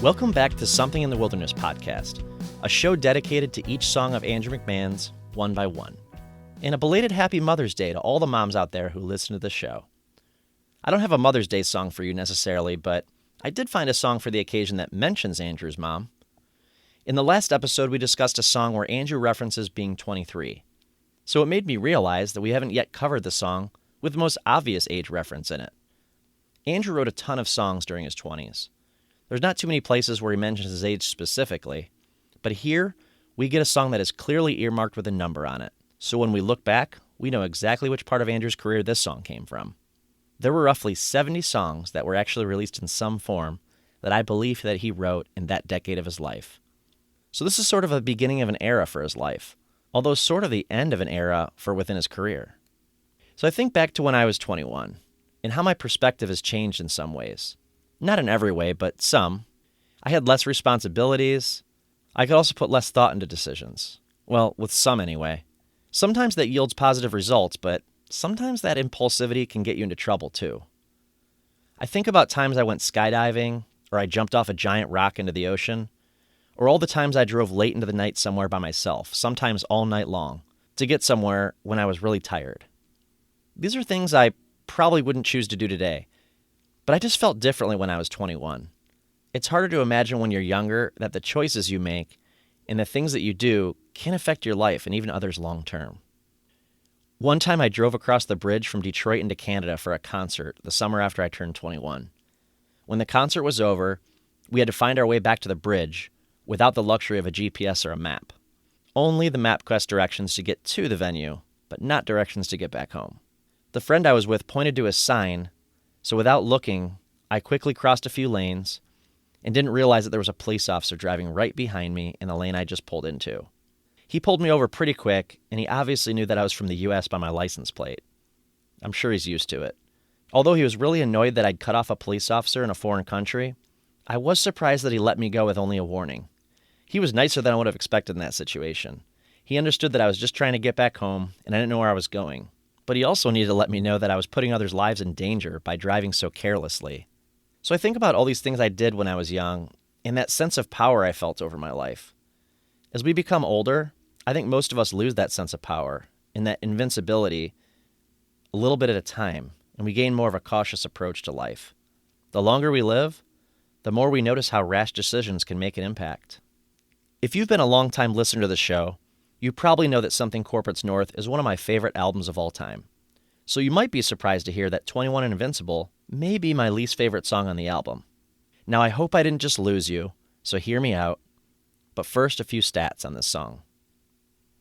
Welcome back to Something in the Wilderness podcast, a show dedicated to each song of Andrew McMahon's, one by one. And a belated Happy Mother's Day to all the moms out there who listen to the show. I don't have a Mother's Day song for you necessarily, but I did find a song for the occasion that mentions Andrew's mom. In the last episode, we discussed a song where Andrew references being 23. So it made me realize that we haven't yet covered the song with the most obvious age reference in it. Andrew wrote a ton of songs during his 20s. There's not too many places where he mentions his age specifically, but here we get a song that is clearly earmarked with a number on it. So when we look back, we know exactly which part of Andrew's career this song came from. There were roughly 70 songs that were actually released in some form that I believe that he wrote in that decade of his life. So this is sort of a beginning of an era for his life, although sort of the end of an era for within his career. So I think back to when I was 21, and how my perspective has changed in some ways. Not in every way, but some. I had less responsibilities. I could also put less thought into decisions. Well, with some anyway. Sometimes that yields positive results, but sometimes that impulsivity can get you into trouble too. I think about times I went skydiving, or I jumped off a giant rock into the ocean, or all the times I drove late into the night somewhere by myself, sometimes all night long, to get somewhere when I was really tired. These are things I probably wouldn't choose to do today, but I just felt differently when I was 21. It's harder to imagine when you're younger that the choices you make and the things that you do can affect your life and even others long term. One time I drove across the bridge from Detroit into Canada for a concert the summer after I turned 21. When the concert was over, we had to find our way back to the bridge without the luxury of a GPS or a map. Only the MapQuest directions to get to the venue, but not directions to get back home. The friend I was with pointed to a sign, so without looking, I quickly crossed a few lanes and didn't realize that there was a police officer driving right behind me in the lane I just pulled into. He pulled me over pretty quick, and he obviously knew that I was from the U.S. by my license plate. I'm sure he's used to it. Although he was really annoyed that I'd cut off a police officer in a foreign country, I was surprised that he let me go with only a warning. He was nicer than I would have expected in that situation. He understood that I was just trying to get back home, and I didn't know where I was going. But he also needed to let me know that I was putting others' lives in danger by driving so carelessly. So I think about all these things I did when I was young, and that sense of power I felt over my life. As we become older, I think most of us lose that sense of power and that invincibility a little bit at a time, and we gain more of a cautious approach to life. The longer we live, the more we notice how rash decisions can make an impact. If you've been a long-time listener to the show, you probably know that Something Corporate's North is one of my favorite albums of all time. So you might be surprised to hear that 21 and Invincible may be my least favorite song on the album. Now I hope I didn't just lose you, so hear me out. But first, a few stats on this song.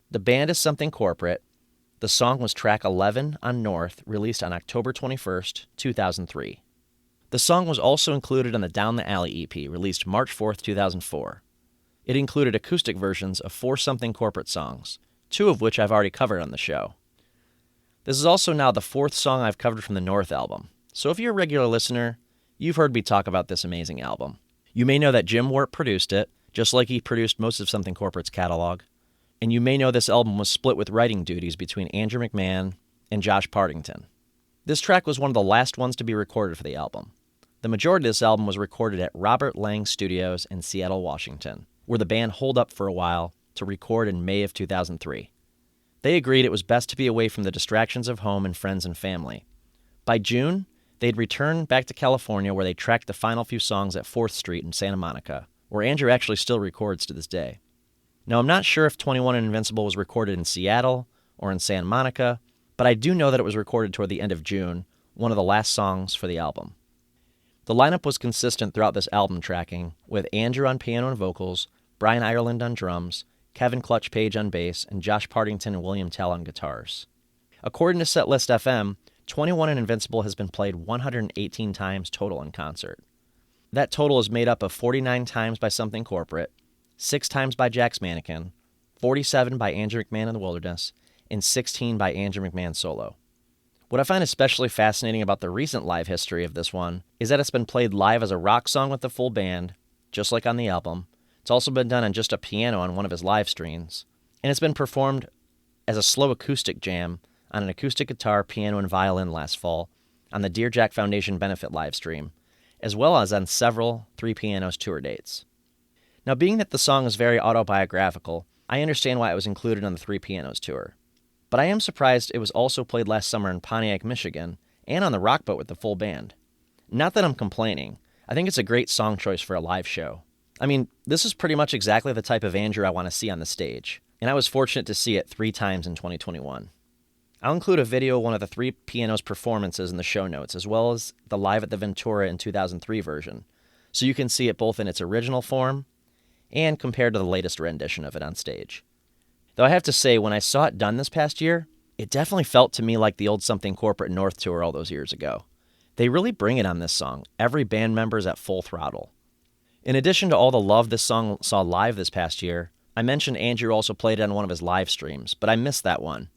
The band is Something Corporate. The song was track 11 on North, released on October 21st, 2003. The song was also included on the Down the Alley EP, released March 4th, 2004. It included acoustic versions of 4 Something Corporate songs, 2 of which I've already covered on the show. This is also now the 4th song I've covered from the North album, so if you're a regular listener, you've heard me talk about this amazing album. You may know that Jim Warp produced it, just like he produced most of Something Corporate's catalog, and you may know this album was split with writing duties between Andrew McMahon and Josh Partington. This track was one of the last ones to be recorded for the album. The majority of this album was recorded at Robert Lang Studios in Seattle, Washington, where the band holed up for a while to record in May of 2003. They agreed it was best to be away from the distractions of home and friends and family. By June, they'd returned back to California where they tracked the final few songs at 4th Street in Santa Monica, where Andrew actually still records to this day. Now, I'm not sure if 21 and Invincible was recorded in Seattle or in Santa Monica, but I do know that it was recorded toward the end of June, one of the last songs for the album. The lineup was consistent throughout this album tracking, with Andrew on piano and vocals, Brian Ireland on drums, Kevin Clutch Page on bass, and Josh Partington and William Tell on guitars. According to Setlist FM, 21 and Invincible has been played 118 times total in concert. That total is made up of 49 times by Something Corporate, 6 times by Jack's Mannequin, 47 by Andrew McMahon in the Wilderness, and 16 by Andrew McMahon solo. What I find especially fascinating about the recent live history of this one is that it's been played live as a rock song with the full band, just like on the album. It's also been done on just a piano on one of his live streams, and it's been performed as a slow acoustic jam on an acoustic guitar, piano, and violin last fall on the Dear Jack Foundation benefit live stream, as well as on several Three Pianos tour dates. Now, being that the song is very autobiographical, I understand why it was included on the Three Pianos tour. But I am surprised it was also played last summer in Pontiac, Michigan, and on the Rock Boat with the full band. Not that I'm complaining. I think it's a great song choice for a live show. I mean, this is pretty much exactly the type of Andrew I want to see on the stage, and I was fortunate to see it 3 times in 2021. I'll include a video of one of the Three Pianos performances in the show notes, as well as the Live at the Ventura in 2003 version, so you can see it both in its original form and compared to the latest rendition of it on stage. Though I have to say, when I saw it done this past year, it definitely felt to me like the old Something Corporate North tour all those years ago. They really bring it on this song. Every band member is at full throttle. In addition to all the love this song saw live this past year, I mentioned Andrew also played it on one of his live streams, but I missed that one.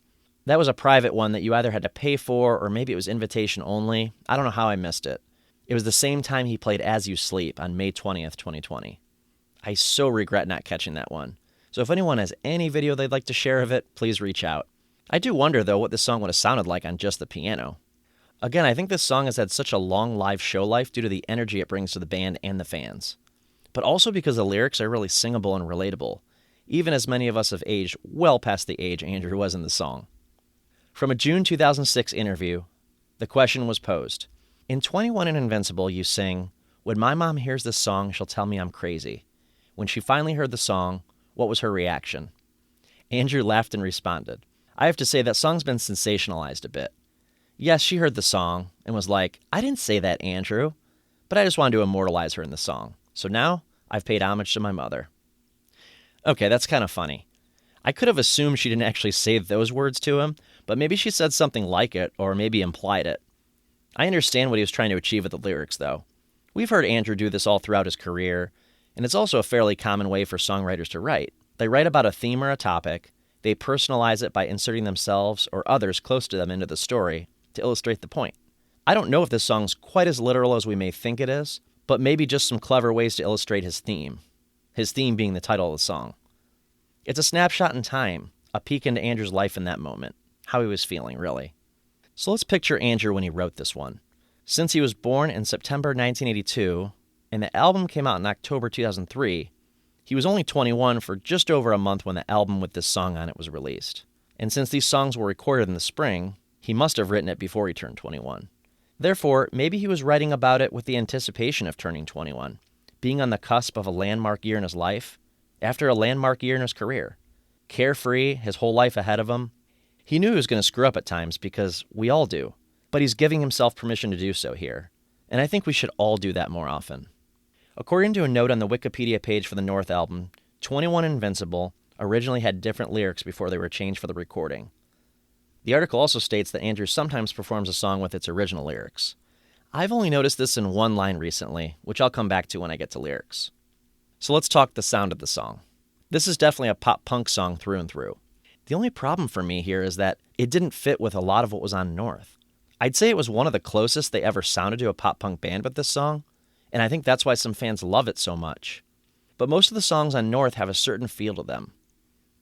That was a private one that you either had to pay for or maybe it was invitation only. I don't know how I missed it. It was the same time he played As You Sleep on May 20th, 2020. I so regret not catching that one. So if anyone has any video they'd like to share of it, please reach out. I do wonder, though, what this song would have sounded like on just the piano. Again, I think this song has had such a long live show life due to the energy it brings to the band and the fans. But also because the lyrics are really singable and relatable, even as many of us have aged well past the age Andrew was in the song. From a June 2006 interview, the question was posed. In 21 and Invincible, you sing, "When my mom hears this song, she'll tell me I'm crazy." When she finally heard the song, what was her reaction? Andrew laughed and responded, "I have to say that song's been sensationalized a bit. Yes, she heard the song and was like, I didn't say that, Andrew, but I just wanted to immortalize her in the song. So now I've paid homage to my mother." Okay, that's kind of funny. I could have assumed she didn't actually say those words to him, but maybe she said something like it, or maybe implied it. I understand what he was trying to achieve with the lyrics, though. We've heard Andrew do this all throughout his career, and it's also a fairly common way for songwriters to write. They write about a theme or a topic, they personalize it by inserting themselves or others close to them into the story to illustrate the point. I don't know if this song's quite as literal as we may think it is, but maybe just some clever ways to illustrate his theme being the title of the song. It's a snapshot in time, a peek into Andrew's life in that moment, how he was feeling, really. So let's picture Andrew when he wrote this one. Since he was born in September 1982, and the album came out in October 2003, he was only 21 for just over a month when the album with this song on it was released. And since these songs were recorded in the spring, he must have written it before he turned 21. Therefore, maybe he was writing about it with the anticipation of turning 21, being on the cusp of a landmark year in his life, after a landmark year in his career. Carefree, his whole life ahead of him. He knew he was going to screw up at times because we all do, but he's giving himself permission to do so here, and I think we should all do that more often. According to a note on the Wikipedia page for the North album, 21 Invincible originally had different lyrics before they were changed for the recording. The article also states that Andrew sometimes performs a song with its original lyrics. I've only noticed this in one line recently, which I'll come back to when I get to lyrics. So let's talk the sound of the song. This is definitely a pop-punk song through and through. The only problem for me here is that it didn't fit with a lot of what was on North. I'd say it was one of the closest they ever sounded to a pop-punk band with this song, and I think that's why some fans love it so much. But most of the songs on North have a certain feel to them.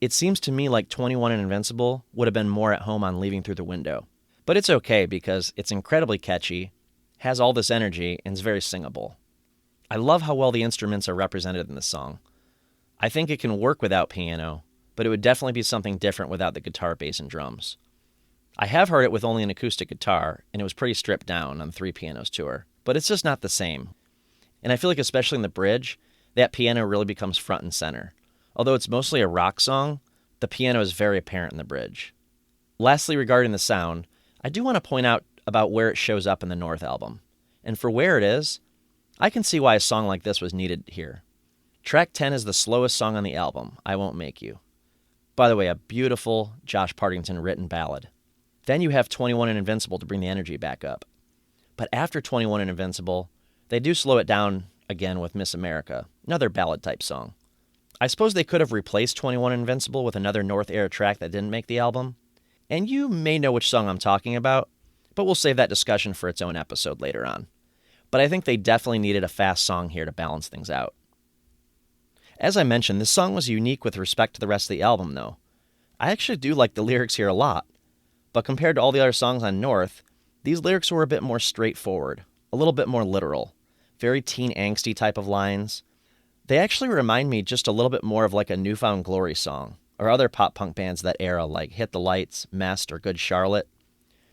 It seems to me like 21 and Invincible would have been more at home on Leaving Through the Window. But it's okay because it's incredibly catchy, has all this energy, and is very singable. I love how well the instruments are represented in this song. I think it can work without piano, but it would definitely be something different without the guitar, bass, and drums. I have heard it with only an acoustic guitar, and it was pretty stripped down on the Three Pianos tour, but it's just not the same. And I feel like especially in the bridge, that piano really becomes front and center. Although it's mostly a rock song, the piano is very apparent in the bridge. Lastly, regarding the sound, I do want to point out about where it shows up in the North album. And for where it is, I can see why a song like this was needed here. Track 10 is the slowest song on the album, I Won't Make You. By the way, a beautiful Josh Partington written ballad. Then you have 21 and Invincible to bring the energy back up. But after 21 and Invincible, they do slow it down again with Miss America, another ballad-type song. I suppose they could have replaced 21 Invincible with another North-era track that didn't make the album. And you may know which song I'm talking about, but we'll save that discussion for its own episode later on. But I think they definitely needed a fast song here to balance things out. As I mentioned, this song was unique with respect to the rest of the album, though. I actually do like the lyrics here a lot, but compared to all the other songs on North, these lyrics were a bit more straightforward, a little bit more literal, very teen angsty type of lines. They actually remind me just a little bit more of like a New Found Glory song, or other pop punk bands that era, like Hit the Lights, Mest, or Good Charlotte.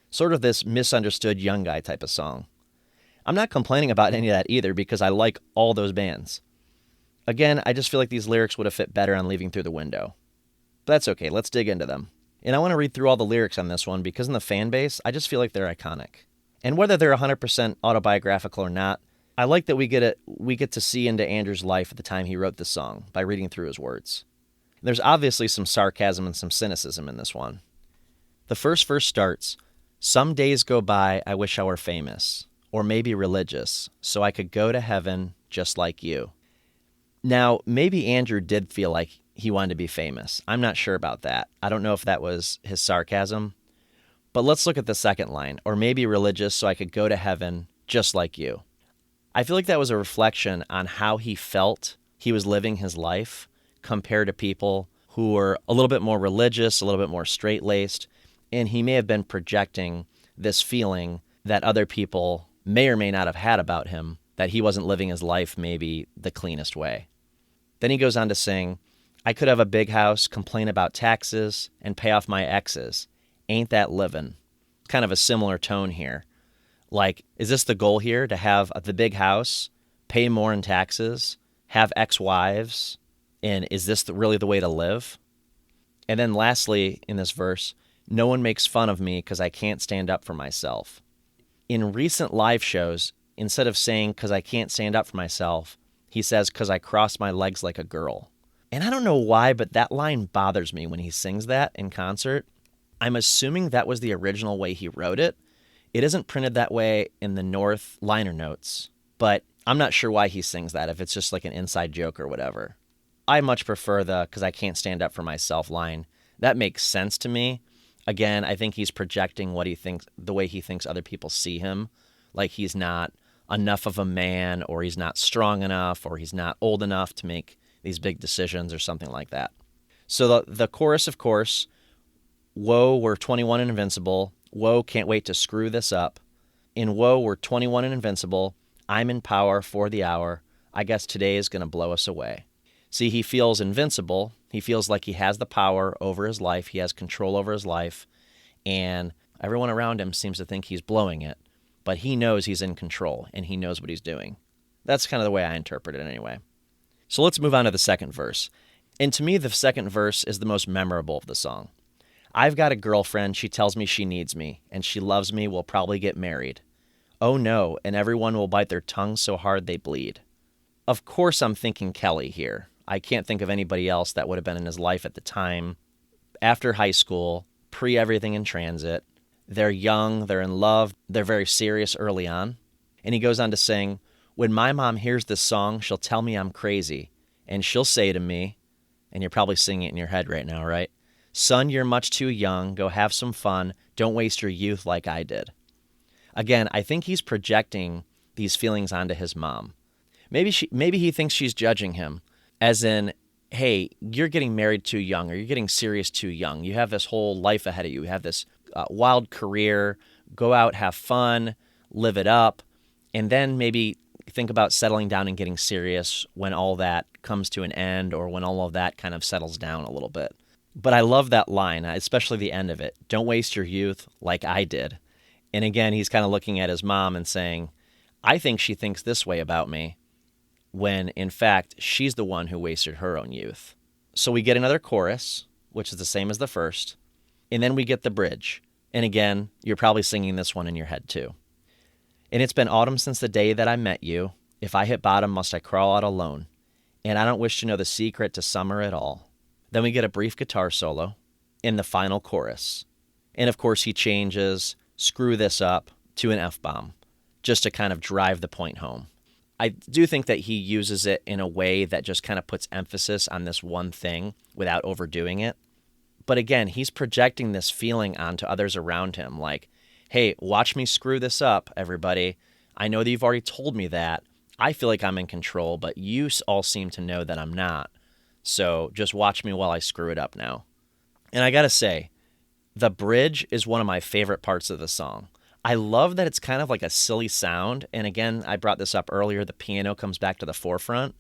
Sort of this misunderstood young guy type of song. I'm not complaining about any of that either because I like all those bands. Again, I just feel like these lyrics would have fit better on Leaving Through the Window. But that's okay, let's dig into them. And I want to read through all the lyrics on this one because in the fan base, I just feel like they're iconic. And whether they're 100% autobiographical or not, I like that we get to see into Andrew's life at the time he wrote this song by reading through his words. There's obviously some sarcasm and some cynicism in this one. The first verse starts, "Some days go by, I wish I were famous, or maybe religious, so I could go to heaven just like you." Now, maybe Andrew did feel like he wanted to be famous. I'm not sure about that. I don't know if that was his sarcasm. But let's look at the second line, "or maybe religious, so I could go to heaven just like you." I feel like that was a reflection on how he felt he was living his life compared to people who were a little bit more religious, a little bit more straight-laced, and he may have been projecting this feeling that other people may or may not have had about him, that he wasn't living his life maybe the cleanest way. Then he goes on to sing, "I could have a big house, complain about taxes, and pay off my exes. Ain't that livin'?" Kind of a similar tone here. Like, is this the goal here, to have the big house, pay more in taxes, have ex-wives, and is this really the way to live? And then lastly, in this verse, "No one makes fun of me because I can't stand up for myself." In recent live shows, instead of saying "because I can't stand up for myself," he says "because I cross my legs like a girl." And I don't know why, but that line bothers me when he sings that in concert. I'm assuming that was the original way he wrote it. It isn't printed that way in the North liner notes, but I'm not sure why he sings that, if it's just like an inside joke or whatever. I much prefer the "because I can't stand up for myself" line. That makes sense to me. Again, I think he's projecting what he thinks, the way he thinks other people see him. Like he's not enough of a man, or he's not strong enough, or he's not old enough to make these big decisions or something like that. So the chorus, of course, "Whoa, we're 21 and invincible. Whoa, can't wait to screw this up. In whoa, we're 21 and invincible. I'm in power for the hour. I guess today is going to blow us away." See, he feels invincible. He feels like he has the power over his life. He has control over his life. And everyone around him seems to think he's blowing it. But he knows he's in control, and he knows what he's doing. That's kind of the way I interpret it anyway. So let's move on to the second verse. And to me, the second verse is the most memorable of the song. "I've got a girlfriend, she tells me she needs me, and she loves me, we'll probably get married. Oh no, and everyone will bite their tongues so hard they bleed." Of course I'm thinking Kelly here. I can't think of anybody else that would have been in his life at the time. After high school, pre-everything in transit. They're young, they're in love, they're very serious early on. And he goes on to sing, "When my mom hears this song, she'll tell me I'm crazy. And she'll say to me," and you're probably singing it in your head right now, right? "Son, you're much too young. Go have some fun. Don't waste your youth like I did." Again, I think he's projecting these feelings onto his mom. Maybe he thinks she's judging him, as in, "Hey, you're getting married too young, or you're getting serious too young. You have this whole life ahead of you. You have this wild career. Go out, have fun, live it up, and then maybe think about settling down and getting serious when all that comes to an end, or when all of that kind of settles down a little bit." But I love that line, especially the end of it. "Don't waste your youth like I did." And again, he's kind of looking at his mom and saying, "I think she thinks this way about me," when in fact, she's the one who wasted her own youth. So we get another chorus, which is the same as the first, and then we get the bridge. And again, you're probably singing this one in your head too. "And it's been autumn since the day that I met you. If I hit bottom, must I crawl out alone? And I don't wish to know the secret to summer at all." Then we get a brief guitar solo in the final chorus. And of course, he changes "screw this up" to an F-bomb, just to kind of drive the point home. I do think that he uses it in a way that just kind of puts emphasis on this one thing without overdoing it. But again, he's projecting this feeling onto others around him, like, "Hey, watch me screw this up, everybody. I know that you've already told me that. I feel like I'm in control, but you all seem to know that I'm not. So just watch me while I screw it up now." And I gotta say, the bridge is one of my favorite parts of the song. I love that it's kind of like a silly sound. And again, I brought this up earlier, the piano comes back to the forefront.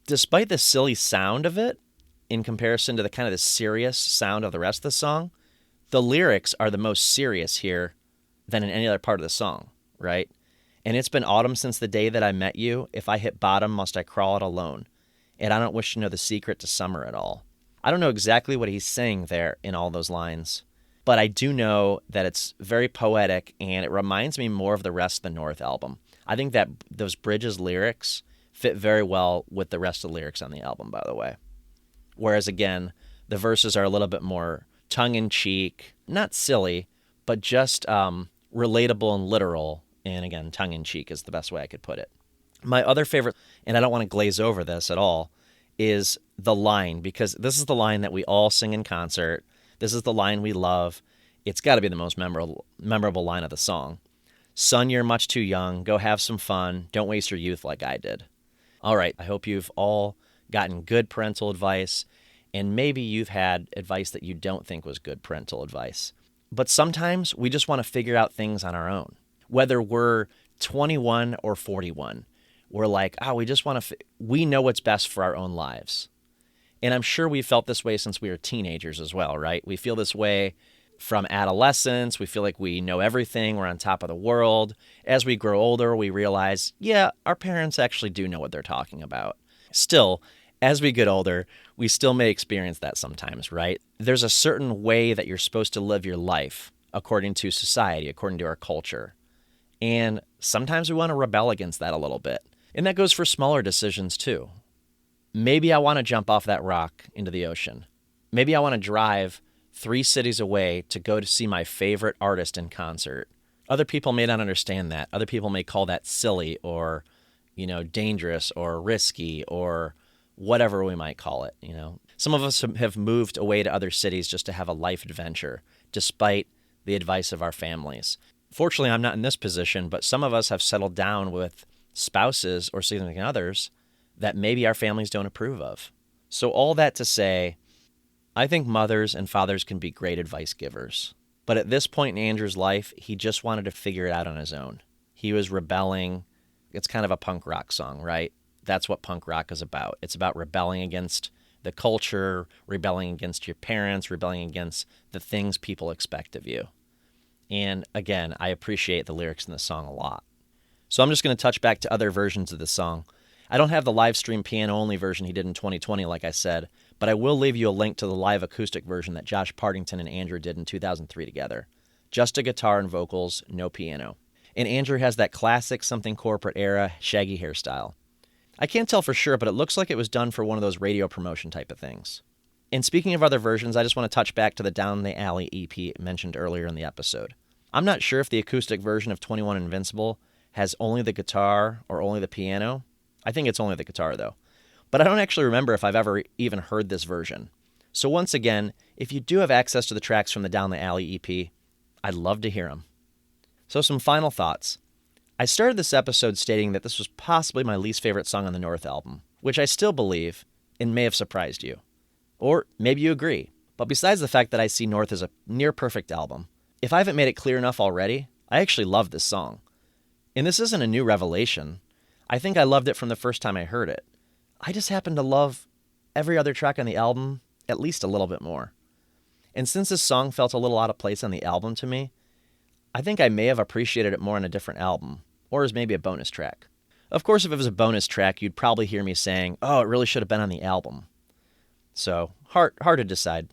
Despite the silly sound of it, in comparison to the kind of the serious sound of the rest of the song, the lyrics are the most serious here than in any other part of the song, right? And it's been autumn since the day that I met you. If I hit bottom, must I crawl it alone? And I don't wish to know the secret to summer at all. I don't know exactly what he's saying there in all those lines, but I do know that it's very poetic, and it reminds me more of the rest of the North album. I think that those Bridges lyrics fit very well with the rest of the lyrics on the album, by the way. Whereas, again, the verses are a little bit more tongue-in-cheek, not silly, but just relatable and literal. And again, tongue-in-cheek is the best way I could put it. My other favorite, and I don't want to glaze over this at all, is the line, because this is the line that we all sing in concert. This is the line we love. It's got to be the most memorable line of the song. Son, you're much too young. Go have some fun. Don't waste your youth like I did. All right, I hope you've all gotten good parental advice, and maybe you've had advice that you don't think was good parental advice. But sometimes we just want to figure out things on our own. Whether we're 21 or 41, we're like, we just want to, we know what's best for our own lives. And I'm sure we felt this way since we were teenagers as well, right? We feel this way from adolescence. We feel like we know everything. We're on top of the world. As we grow older, we realize, our parents actually do know what they're talking about. Still, as we get older, we still may experience that sometimes, right? There's a certain way that you're supposed to live your life according to society, according to our culture. And sometimes we want to rebel against that a little bit. And that goes for smaller decisions too. Maybe I want to jump off that rock into the ocean. Maybe I want to drive 3 cities away to go to see my favorite artist in concert. Other people may not understand that. Other people may call that silly or, dangerous or risky or whatever we might call it, Some of us have moved away to other cities just to have a life adventure, despite the advice of our families. Fortunately, I'm not in this position, but some of us have settled down with spouses or significant others that maybe our families don't approve of. So all that to say, I think mothers and fathers can be great advice givers. But at this point in Andrew's life, he just wanted to figure it out on his own. He was rebelling. It's kind of a punk rock song, right? That's what punk rock is about. It's about rebelling against the culture, rebelling against your parents, rebelling against the things people expect of you. And again, I appreciate the lyrics in this song a lot. So I'm just going to touch back to other versions of the song. I don't have the live stream piano-only version he did in 2020, like I said, but I will leave you a link to the live acoustic version that Josh Partington and Andrew did in 2003 together. Just a guitar and vocals, no piano. And Andrew has that classic something corporate era shaggy hairstyle. I can't tell for sure, but it looks like it was done for one of those radio promotion type of things. And speaking of other versions, I just want to touch back to the Down the Alley EP mentioned earlier in the episode. I'm not sure if the acoustic version of 21 Invincible has only the guitar or only the piano. I think it's only the guitar, though. But I don't actually remember if I've ever even heard this version. So once again, if you do have access to the tracks from the Down the Alley EP, I'd love to hear them. So some final thoughts. I started this episode stating that this was possibly my least favorite song on the North album, which I still believe and may have surprised you. Or maybe you agree. But besides the fact that I see North as a near-perfect album, if I haven't made it clear enough already, I actually love this song. And this isn't a new revelation. I think I loved it from the first time I heard it. I just happen to love every other track on the album at least a little bit more. And since this song felt a little out of place on the album to me, I think I may have appreciated it more on a different album, or as maybe a bonus track. Of course, if it was a bonus track, you'd probably hear me saying, it really should have been on the album. So, hard to decide.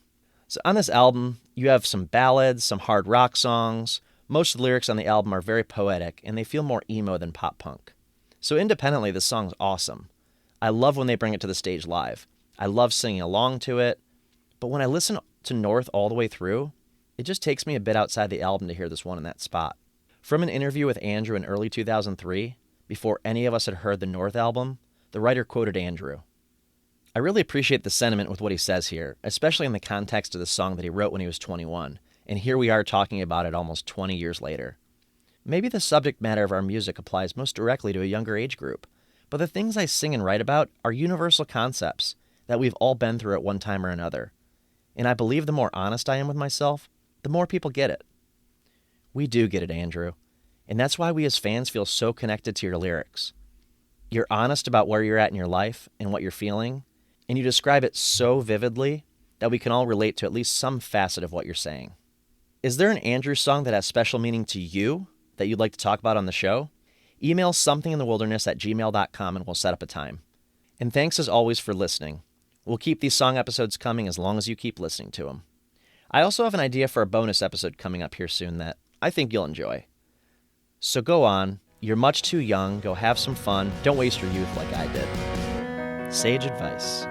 So on this album, you have some ballads, some hard rock songs. Most of the lyrics on the album are very poetic, and they feel more emo than pop punk. So independently, this song's awesome. I love when they bring it to the stage live. I love singing along to it. But when I listen to North all the way through, it just takes me a bit outside the album to hear this one in that spot. From an interview with Andrew in early 2003, before any of us had heard the North album, the writer quoted Andrew. I really appreciate the sentiment with what he says here, especially in the context of the song that he wrote when he was 21, and here we are talking about it almost 20 years later. Maybe the subject matter of our music applies most directly to a younger age group, but the things I sing and write about are universal concepts that we've all been through at one time or another. And I believe the more honest I am with myself, the more people get it. We do get it, Andrew. And that's why we as fans feel so connected to your lyrics. You're honest about where you're at in your life and what you're feeling, and you describe it so vividly that we can all relate to at least some facet of what you're saying. Is there an Andrew song that has special meaning to you that you'd like to talk about on the show? Email somethinginthewilderness@gmail.com and we'll set up a time. And thanks as always for listening. We'll keep these song episodes coming as long as you keep listening to them. I also have an idea for a bonus episode coming up here soon that I think you'll enjoy. So go on, you're much too young, go have some fun, don't waste your youth like I did. Sage advice.